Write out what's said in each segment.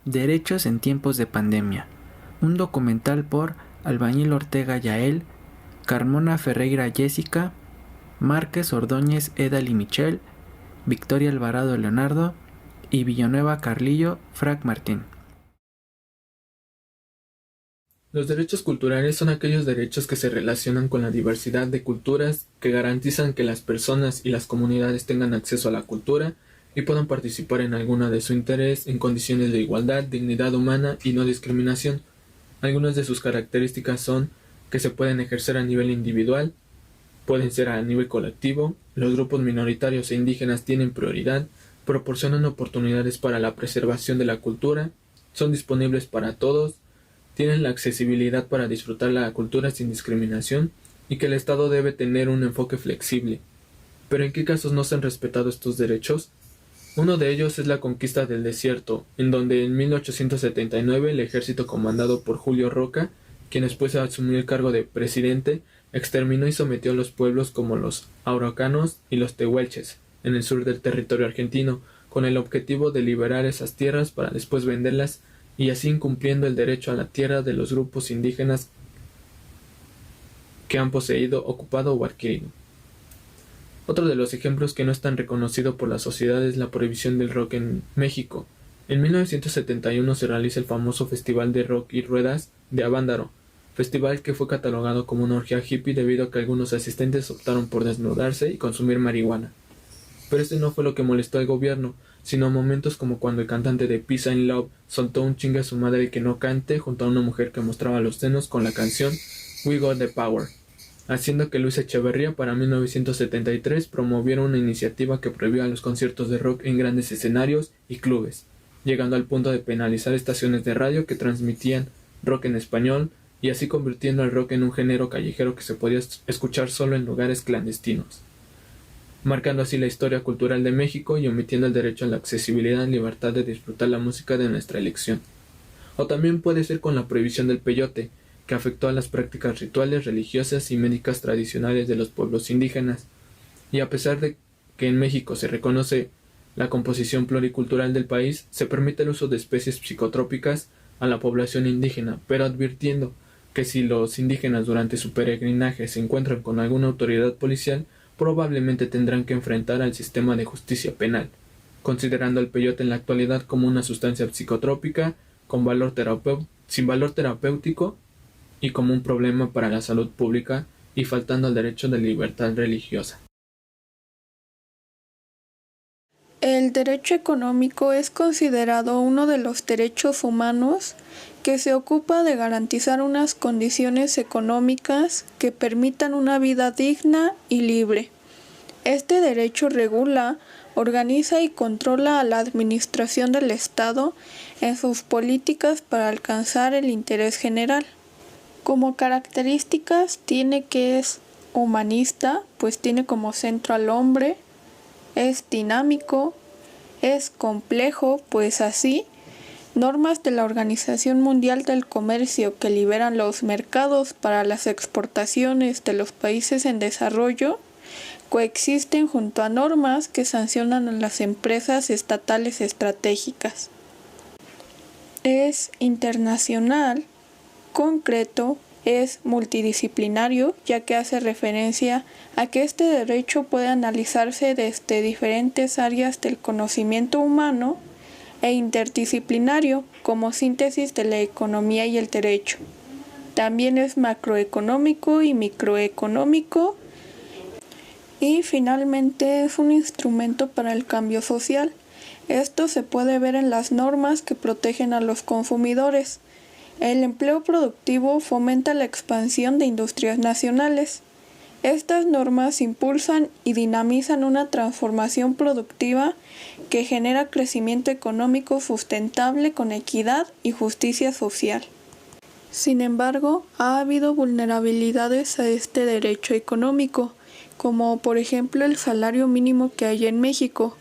Derechos en tiempos de pandemia. Un documental por Albañil Ortega Yael, Carmona Ferreira Jessica, Márquez Ordóñez Edal y Michelle, Victoria Alvarado Leonardo y Villanueva Carlillo Frac Martín. Los derechos culturales son aquellos derechos que se relacionan con la diversidad de culturas que garantizan que las personas y las comunidades tengan acceso a la cultura y puedan participar en alguna de su interés en condiciones de igualdad, dignidad humana y no discriminación. Algunas de sus características son que se pueden ejercer a nivel individual, pueden ser a nivel colectivo, los grupos minoritarios e indígenas tienen prioridad, proporcionan oportunidades para la preservación de la cultura, son disponibles para todos, tienen la accesibilidad para disfrutar la cultura sin discriminación y que el Estado debe tener un enfoque flexible. ¿Pero en qué casos no se han respetado estos derechos? Uno de ellos es la conquista del desierto, en donde en 1879 el ejército comandado por Julio Roca, quien después asumió el cargo de presidente, exterminó y sometió a los pueblos como los araucanos y los tehuelches, en el sur del territorio argentino, con el objetivo de liberar esas tierras para después venderlas y así incumpliendo el derecho a la tierra de los grupos indígenas que han poseído, ocupado o adquirido. Otro de los ejemplos que no es tan reconocido por la sociedad es la prohibición del rock en México. En 1971 se realiza el famoso Festival de Rock y Ruedas de Avándaro, festival que fue catalogado como una orgía hippie debido a que algunos asistentes optaron por desnudarse y consumir marihuana. Pero este no fue lo que molestó al gobierno, sino momentos como cuando el cantante de Peace and Love soltó un chingue a su madre que no cante junto a una mujer que mostraba los senos con la canción We Got the Power, haciendo que Luis Echeverría para 1973 promoviera una iniciativa que prohibía los conciertos de rock en grandes escenarios y clubes, llegando al punto de penalizar estaciones de radio que transmitían rock en español y así convirtiendo al rock en un género callejero que se podía escuchar solo en lugares clandestinos, marcando así la historia cultural de México y omitiendo el derecho a la accesibilidad y libertad de disfrutar la música de nuestra elección. O también puede ser con la prohibición del peyote, que afectó a las prácticas rituales, religiosas y médicas tradicionales de los pueblos indígenas. Y a pesar de que en México se reconoce la composición pluricultural del país, se permite el uso de especies psicotrópicas a la población indígena, pero advirtiendo que si los indígenas durante su peregrinaje se encuentran con alguna autoridad policial, probablemente tendrán que enfrentar al sistema de justicia penal, considerando el peyote en la actualidad como una sustancia psicotrópica sin valor terapéutico y como un problema para la salud pública y faltando al derecho de libertad religiosa. El derecho económico es considerado uno de los derechos humanos que se ocupa de garantizar unas condiciones económicas que permitan una vida digna y libre. Este derecho regula, organiza y controla a la administración del Estado en sus políticas para alcanzar el interés general. Como características tiene que es humanista, pues tiene como centro al hombre, es dinámico, es complejo, pues así, normas de la Organización Mundial del Comercio que liberan los mercados para las exportaciones de los países en desarrollo, coexisten junto a normas que sancionan a las empresas estatales estratégicas. Es internacional, concreto, es multidisciplinario, ya que hace referencia a que este derecho puede analizarse desde diferentes áreas del conocimiento humano e interdisciplinario, como síntesis de la economía y el derecho. También es macroeconómico y microeconómico, y finalmente es un instrumento para el cambio social. Esto se puede ver en las normas que protegen a los consumidores. El empleo productivo fomenta la expansión de industrias nacionales. Estas normas impulsan y dinamizan una transformación productiva que genera crecimiento económico sustentable con equidad y justicia social. Sin embargo, ha habido vulnerabilidades a este derecho económico, como por ejemplo el salario mínimo que hay en México.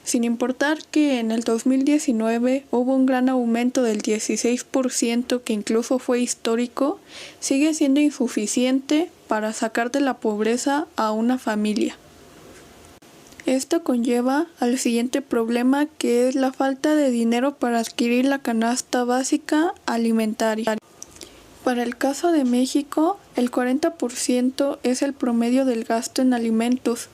Sin importar que en el 2019 hubo un gran aumento del 16%, que incluso fue histórico, sigue siendo insuficiente para sacar de la pobreza a una familia. Esto conlleva al siguiente problema, que es la falta de dinero para adquirir la canasta básica alimentaria. Para el caso de México, el 40% es el promedio del gasto en alimentos,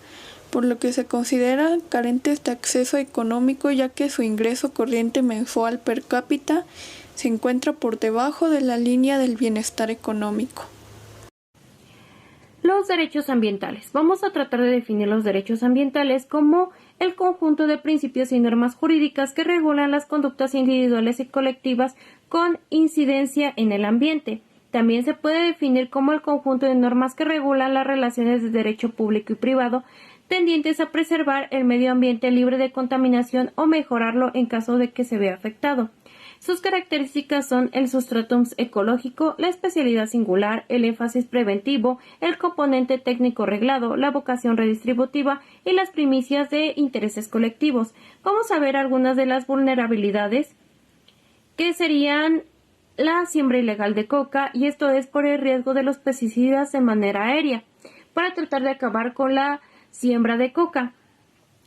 por lo que se consideran carentes de acceso económico, ya que su ingreso corriente mensual per cápita se encuentra por debajo de la línea del bienestar económico. Los derechos ambientales. Vamos a tratar de definir los derechos ambientales como el conjunto de principios y normas jurídicas que regulan las conductas individuales y colectivas con incidencia en el ambiente. También se puede definir como el conjunto de normas que regulan las relaciones de derecho público y privado tendientes a preservar el medio ambiente libre de contaminación o mejorarlo en caso de que se vea afectado. Sus características son el sustratum ecológico, la especialidad singular, el énfasis preventivo, el componente técnico reglado, la vocación redistributiva y las primicias de intereses colectivos. Vamos a ver algunas de las vulnerabilidades que serían la siembra ilegal de coca, y esto es por el riesgo de los pesticidas de manera aérea, para tratar de acabar con la siembra de coca.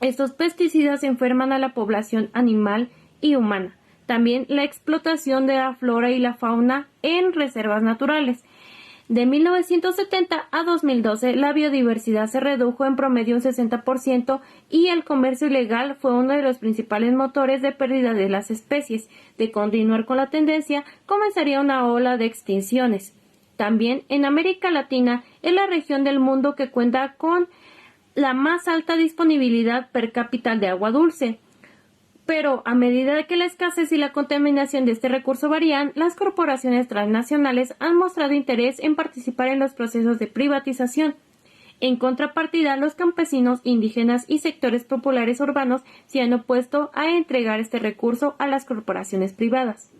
Estos pesticidas enferman a la población animal y humana. También la explotación de la flora y la fauna en reservas naturales. De 1970 a 2012, la biodiversidad se redujo en promedio un 60% y el comercio ilegal fue uno de los principales motores de pérdida de las especies. De continuar con la tendencia, comenzaría una ola de extinciones. También en América Latina es la región del mundo que cuenta con la más alta disponibilidad per cápita de agua dulce. Pero a medida que la escasez y la contaminación de este recurso varían, las corporaciones transnacionales han mostrado interés en participar en los procesos de privatización. En contrapartida, los campesinos, indígenas y sectores populares urbanos se han opuesto a entregar este recurso a las corporaciones privadas.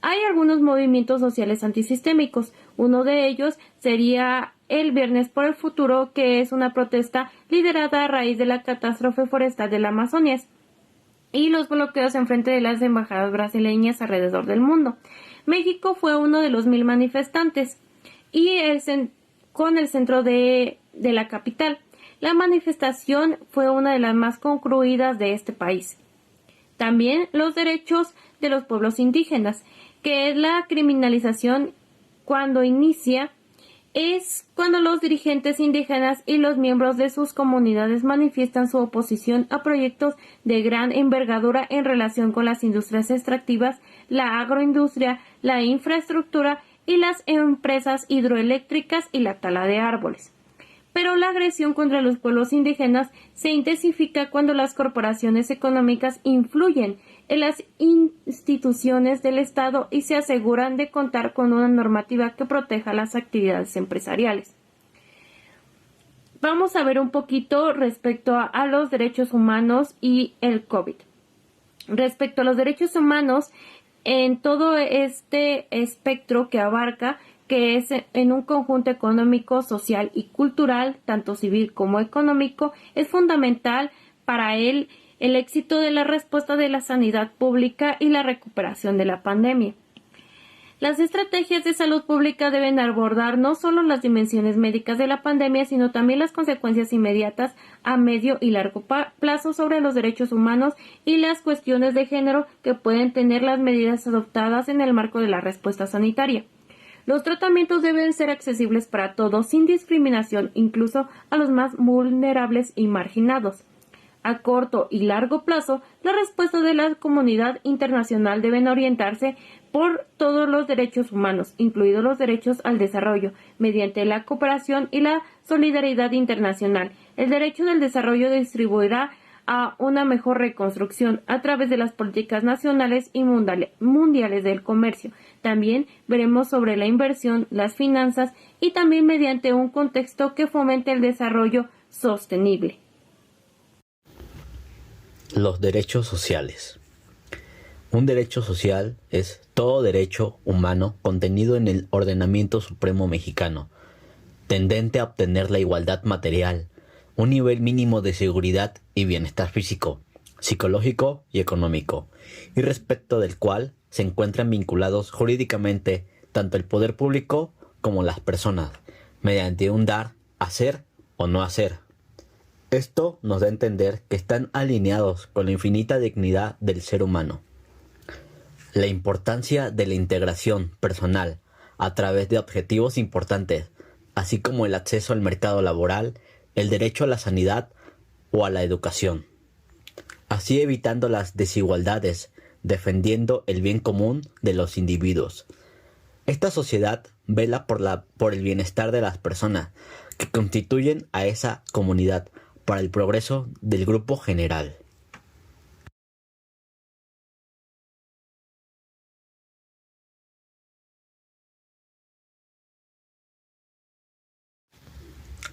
Hay algunos movimientos sociales antisistémicos. Uno de ellos sería el Viernes por el Futuro, que es una protesta liderada a raíz de la catástrofe forestal de la Amazonia y los bloqueos en frente de las embajadas brasileñas alrededor del mundo. México fue uno de los 1000 manifestantes y con el centro de la capital. La manifestación fue una de las más concluidas de este país. También los derechos de los pueblos indígenas, que es la criminalización cuando inicia, es cuando los dirigentes indígenas y los miembros de sus comunidades manifiestan su oposición a proyectos de gran envergadura en relación con las industrias extractivas, la agroindustria, la infraestructura y las empresas hidroeléctricas y la tala de árboles. Pero la agresión contra los pueblos indígenas se intensifica cuando las corporaciones económicas influyen en las instituciones del Estado y se aseguran de contar con una normativa que proteja las actividades empresariales. Vamos a ver un poquito respecto a los derechos humanos y el COVID. Respecto a los derechos humanos, en todo este espectro que abarca, que es en un conjunto económico, social y cultural, tanto civil como económico, es fundamental para él el éxito de la respuesta de la sanidad pública y la recuperación de la pandemia. Las estrategias de salud pública deben abordar no solo las dimensiones médicas de la pandemia, sino también las consecuencias inmediatas a medio y largo plazo sobre los derechos humanos y las cuestiones de género que pueden tener las medidas adoptadas en el marco de la respuesta sanitaria. Los tratamientos deben ser accesibles para todos, sin discriminación, incluso a los más vulnerables y marginados. A corto y largo plazo, la respuesta de la comunidad internacional deben orientarse por todos los derechos humanos, incluidos los derechos al desarrollo, mediante la cooperación y la solidaridad internacional. El derecho del desarrollo distribuirá a una mejor reconstrucción a través de las políticas nacionales y mundiales del comercio. También veremos sobre la inversión, las finanzas y también mediante un contexto que fomente el desarrollo sostenible. Los derechos sociales. Un derecho social es todo derecho humano contenido en el ordenamiento supremo mexicano, tendente a obtener la igualdad material, un nivel mínimo de seguridad y bienestar físico, psicológico y económico, y respecto del cual se encuentran vinculados jurídicamente tanto el poder público como las personas, mediante un dar, hacer o no hacer. Esto nos da a entender que están alineados con la infinita dignidad del ser humano. La importancia de la integración personal a través de objetivos importantes, así como el acceso al mercado laboral, el derecho a la sanidad o a la educación, así evitando las desigualdades, defendiendo el bien común de los individuos. Esta sociedad vela por el bienestar de las personas que constituyen a esa comunidad para el progreso del grupo general.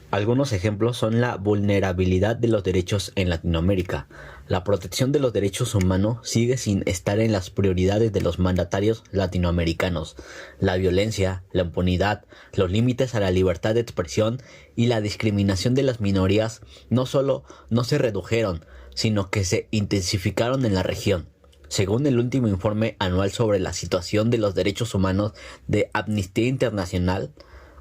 Algunos ejemplos son la vulnerabilidad de los derechos en Latinoamérica. La protección de los derechos humanos sigue sin estar en las prioridades de los mandatarios latinoamericanos. La violencia, la impunidad, los límites a la libertad de expresión y la discriminación de las minorías no solo no se redujeron, sino que se intensificaron en la región. Según el último informe anual sobre la situación de los derechos humanos de Amnistía Internacional,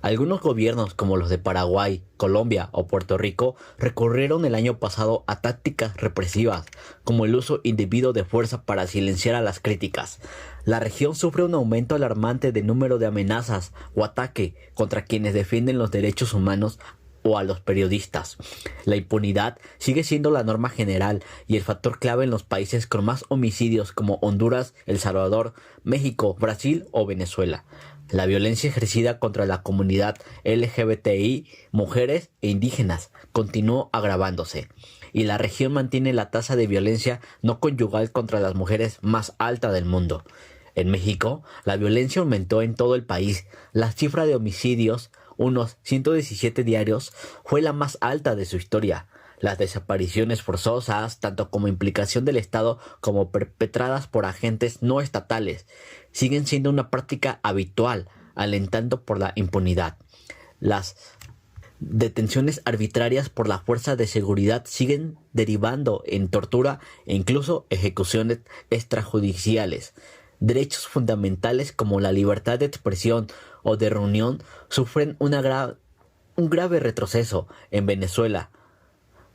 algunos gobiernos como los de Paraguay, Colombia o Puerto Rico recurrieron el año pasado a tácticas represivas, como el uso indebido de fuerza para silenciar a las críticas. La región sufre un aumento alarmante de número de amenazas o ataque contra quienes defienden los derechos humanos o a los periodistas. La impunidad sigue siendo la norma general y el factor clave en los países con más homicidios como Honduras, El Salvador, México, Brasil o Venezuela. La violencia ejercida contra la comunidad LGBTI, mujeres e indígenas continuó agravándose, y la región mantiene la tasa de violencia no conyugal contra las mujeres más alta del mundo. En México, la violencia aumentó en todo el país. La cifra de homicidios, unos 117 diarios, fue la más alta de su historia. Las desapariciones forzosas, tanto como implicación del Estado como perpetradas por agentes no estatales, siguen siendo una práctica habitual, alentando por la impunidad. Las detenciones arbitrarias por la fuerza de seguridad siguen derivando en tortura e incluso ejecuciones extrajudiciales. Derechos fundamentales como la libertad de expresión o de reunión sufren un grave retroceso en Venezuela.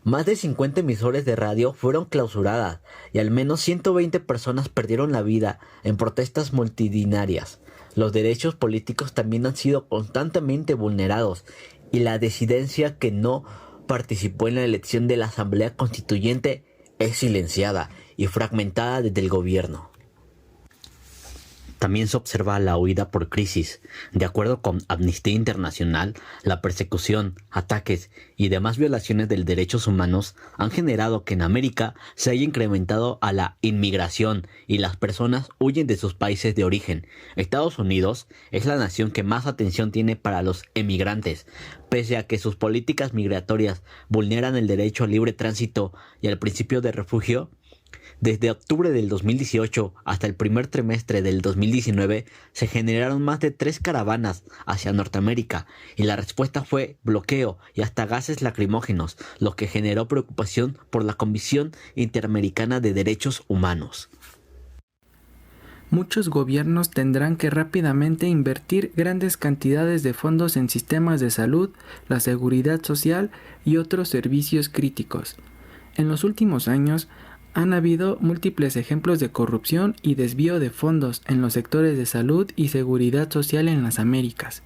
Más de 50 emisores de radio fueron clausuradas y al menos 120 personas perdieron la vida en protestas multitudinarias. Los derechos políticos también han sido constantemente vulnerados y la disidencia que no participó en la elección de la Asamblea Constituyente es silenciada y fragmentada desde el gobierno. También se observa la huida por crisis. De acuerdo con Amnistía Internacional, la persecución, ataques y demás violaciones de derechos humanos han generado que en América se haya incrementado a la inmigración y las personas huyen de sus países de origen. Estados Unidos es la nación que más atención tiene para los emigrantes, pese a que sus políticas migratorias vulneran el derecho al libre tránsito y al principio de refugio. Desde octubre del 2018 hasta el primer trimestre del 2019 se generaron más de 3 caravanas hacia Norteamérica y la respuesta fue bloqueo y hasta gases lacrimógenos, lo que generó preocupación por la Comisión Interamericana de Derechos Humanos. Muchos gobiernos tendrán que rápidamente invertir grandes cantidades de fondos en sistemas de salud, la seguridad social y otros servicios críticos. En los últimos años, han habido múltiples ejemplos de corrupción y desvío de fondos en los sectores de salud y seguridad social en las Américas,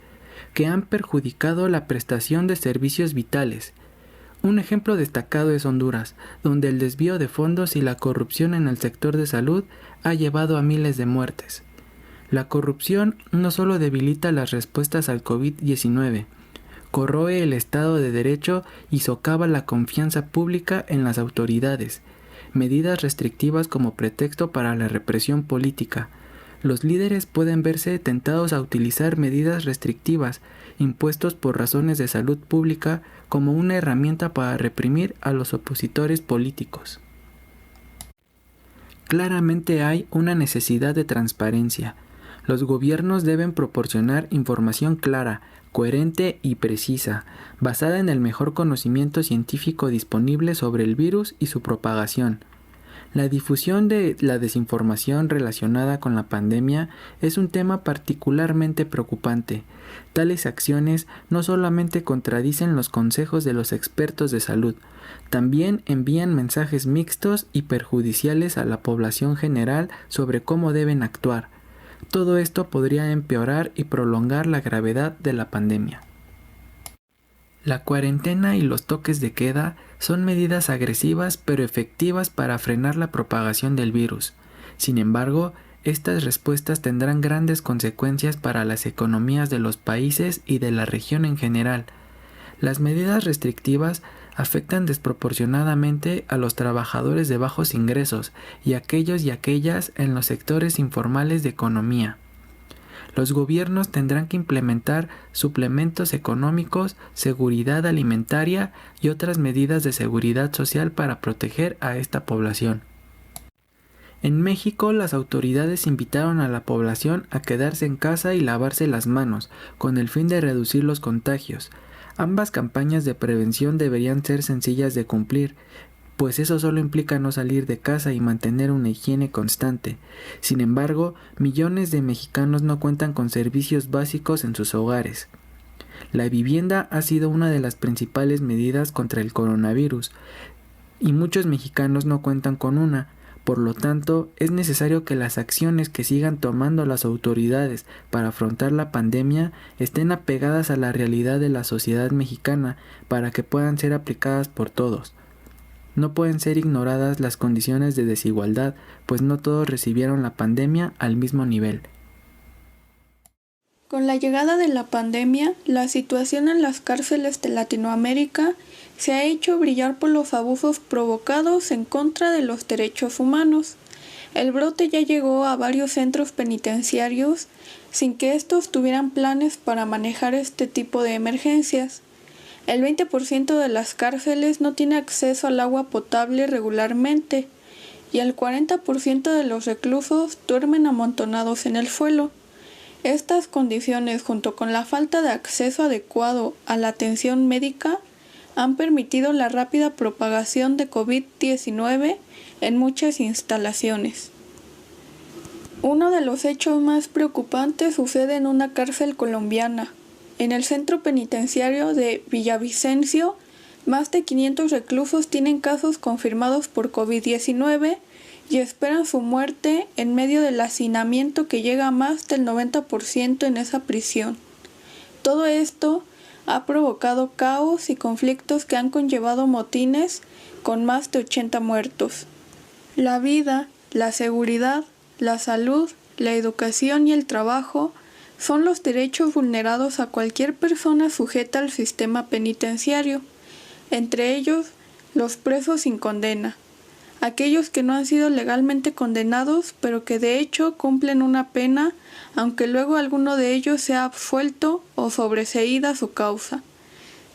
que han perjudicado la prestación de servicios vitales. Un ejemplo destacado es Honduras, donde el desvío de fondos y la corrupción en el sector de salud ha llevado a miles de muertes. La corrupción no solo debilita las respuestas al COVID-19, corroe el Estado de Derecho y socava la confianza pública en las autoridades. Medidas restrictivas como pretexto para la represión política. Los líderes pueden verse tentados a utilizar medidas restrictivas impuestos por razones de salud pública como una herramienta para reprimir a los opositores políticos. Claramente hay una necesidad de transparencia. Los gobiernos deben proporcionar información clara, coherente y precisa, basada en el mejor conocimiento científico disponible sobre el virus y su propagación. La difusión de la desinformación relacionada con la pandemia es un tema particularmente preocupante. Tales acciones no solamente contradicen los consejos de los expertos de salud, también envían mensajes mixtos y perjudiciales a la población general sobre cómo deben actuar. Todo esto podría empeorar y prolongar la gravedad de la pandemia. La cuarentena y los toques de queda son medidas agresivas pero efectivas para frenar la propagación del virus. Sin embargo, estas respuestas tendrán grandes consecuencias para las economías de los países y de la región en general. Las medidas restrictivas afectan desproporcionadamente a los trabajadores de bajos ingresos y a aquellos y aquellas en los sectores informales de economía. Los gobiernos tendrán que implementar suplementos económicos, seguridad alimentaria y otras medidas de seguridad social para proteger a esta población. En México, las autoridades invitaron a la población a quedarse en casa y lavarse las manos, con el fin de reducir los contagios. Ambas campañas de prevención deberían ser sencillas de cumplir, pues eso solo implica no salir de casa y mantener una higiene constante. Sin embargo, millones de mexicanos no cuentan con servicios básicos en sus hogares. La vivienda ha sido una de las principales medidas contra el coronavirus, y muchos mexicanos no cuentan con una. Por lo tanto, es necesario que las acciones que sigan tomando las autoridades para afrontar la pandemia estén apegadas a la realidad de la sociedad mexicana para que puedan ser aplicadas por todos. No pueden ser ignoradas las condiciones de desigualdad, pues no todos recibieron la pandemia al mismo nivel. Con la llegada de la pandemia, la situación en las cárceles de Latinoamérica se ha hecho brillar por los abusos provocados en contra de los derechos humanos. El brote ya llegó a varios centros penitenciarios sin que estos tuvieran planes para manejar este tipo de emergencias. El 20% de las cárceles no tiene acceso al agua potable regularmente y el 40% de los reclusos duermen amontonados en el suelo. Estas condiciones, junto con la falta de acceso adecuado a la atención médica, han permitido la rápida propagación de COVID-19 en muchas instalaciones. Uno de los hechos más preocupantes sucede en una cárcel colombiana. En el centro penitenciario de Villavicencio, más de 500 reclusos tienen casos confirmados por COVID-19 y esperan su muerte en medio del hacinamiento que llega a más del 90% en esa prisión. Todo esto ha provocado caos y conflictos que han conllevado motines con más de 80 muertos. La vida, la seguridad, la salud, la educación y el trabajo son los derechos vulnerados a cualquier persona sujeta al sistema penitenciario, entre ellos los presos sin condena, aquellos que no han sido legalmente condenados pero que de hecho cumplen una pena, aunque luego alguno de ellos sea absuelto o sobreseída su causa.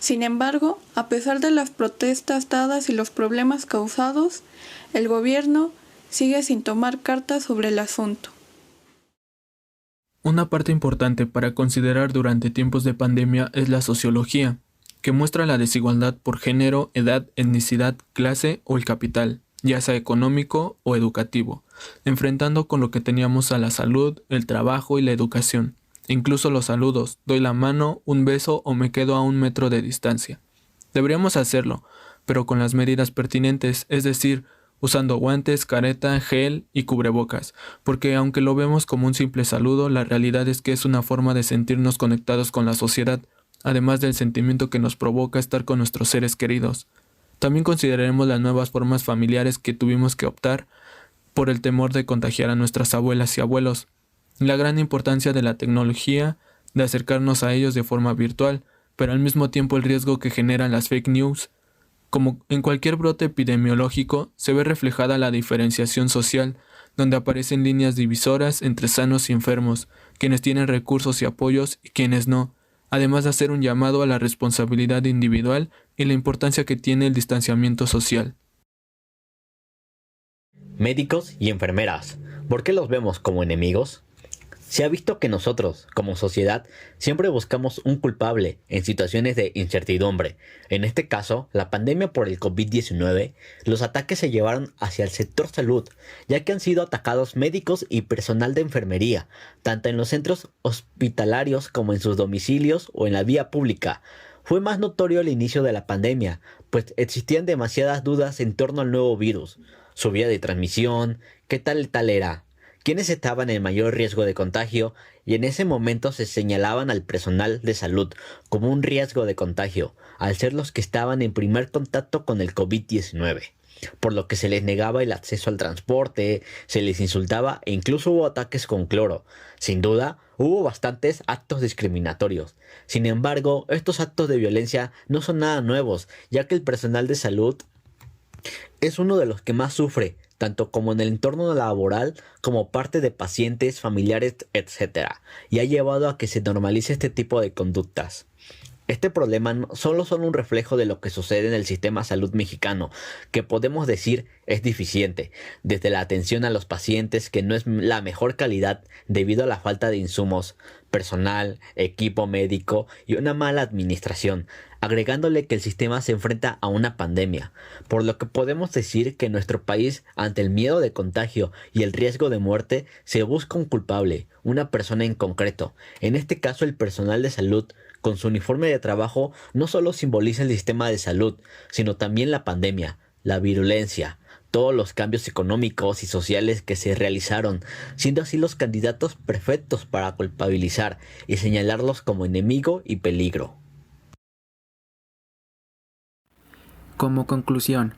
Sin embargo, a pesar de las protestas dadas y los problemas causados, el gobierno sigue sin tomar cartas sobre el asunto. Una parte importante para considerar durante tiempos de pandemia es la sociología, que muestra la desigualdad por género, edad, etnicidad, clase o el capital, ya sea económico o educativo, enfrentando con lo que teníamos a la salud, el trabajo y la educación, incluso los saludos, doy la mano, un beso o me quedo a 1 metro de distancia. Deberíamos hacerlo, pero con las medidas pertinentes, es decir, usando guantes, careta, gel y cubrebocas, porque aunque lo vemos como un simple saludo, la realidad es que es una forma de sentirnos conectados con la sociedad, además del sentimiento que nos provoca estar con nuestros seres queridos. También consideraremos las nuevas formas familiares que tuvimos que optar por el temor de contagiar a nuestras abuelas y abuelos, la gran importancia de la tecnología, de acercarnos a ellos de forma virtual, pero al mismo tiempo el riesgo que generan las fake news. Como en cualquier brote epidemiológico, se ve reflejada la diferenciación social, donde aparecen líneas divisoras entre sanos y enfermos, quienes tienen recursos y apoyos y quienes no, además de hacer un llamado a la responsabilidad individual y la importancia que tiene el distanciamiento social. Médicos y enfermeras, ¿por qué los vemos como enemigos? Se ha visto que nosotros, como sociedad, siempre buscamos un culpable en situaciones de incertidumbre. En este caso, la pandemia por el COVID-19, los ataques se llevaron hacia el sector salud, ya que han sido atacados médicos y personal de enfermería, tanto en los centros hospitalarios como en sus domicilios o en la vía pública. Fue más notorio el inicio de la pandemia, pues existían demasiadas dudas en torno al nuevo virus, su vía de transmisión, qué tal era, quiénes estaban en mayor riesgo de contagio, y en ese momento se señalaban al personal de salud como un riesgo de contagio, al ser los que estaban en primer contacto con el COVID-19, por lo que se les negaba el acceso al transporte, se les insultaba e incluso hubo ataques con cloro. Sin duda, hubo bastantes actos discriminatorios. Sin embargo, estos actos de violencia no son nada nuevos, ya que el personal de salud es uno de los que más sufre, tanto como en el entorno laboral como parte de pacientes, familiares, etc., y ha llevado a que se normalice este tipo de conductas. Este problema no solo son un reflejo de lo que sucede en el sistema de salud mexicano, que podemos decir es deficiente, desde la atención a los pacientes que no es la mejor calidad debido a la falta de insumos, personal, equipo médico y una mala administración, agregándole que el sistema se enfrenta a una pandemia, por lo que podemos decir que en nuestro país, ante el miedo de contagio y el riesgo de muerte, se busca un culpable, una persona en concreto. En este caso, el personal de salud, con su uniforme de trabajo, no solo simboliza el sistema de salud, sino también la pandemia, la virulencia, todos los cambios económicos y sociales que se realizaron, siendo así los candidatos perfectos para culpabilizar y señalarlos como enemigo y peligro. Como conclusión,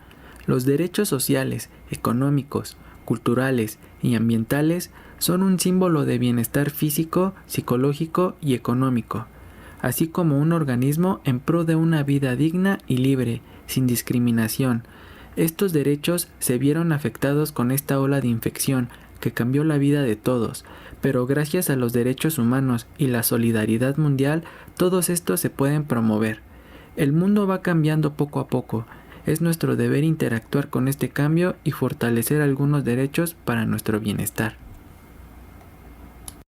los derechos sociales, económicos, culturales y ambientales son un símbolo de bienestar físico, psicológico y económico, así como un organismo en pro de una vida digna y libre, sin discriminación. Estos derechos se vieron afectados con esta ola de infección que cambió la vida de todos, pero gracias a los derechos humanos y la solidaridad mundial, todos estos se pueden promover. El mundo va cambiando poco a poco. Es nuestro deber interactuar con este cambio y fortalecer algunos derechos para nuestro bienestar.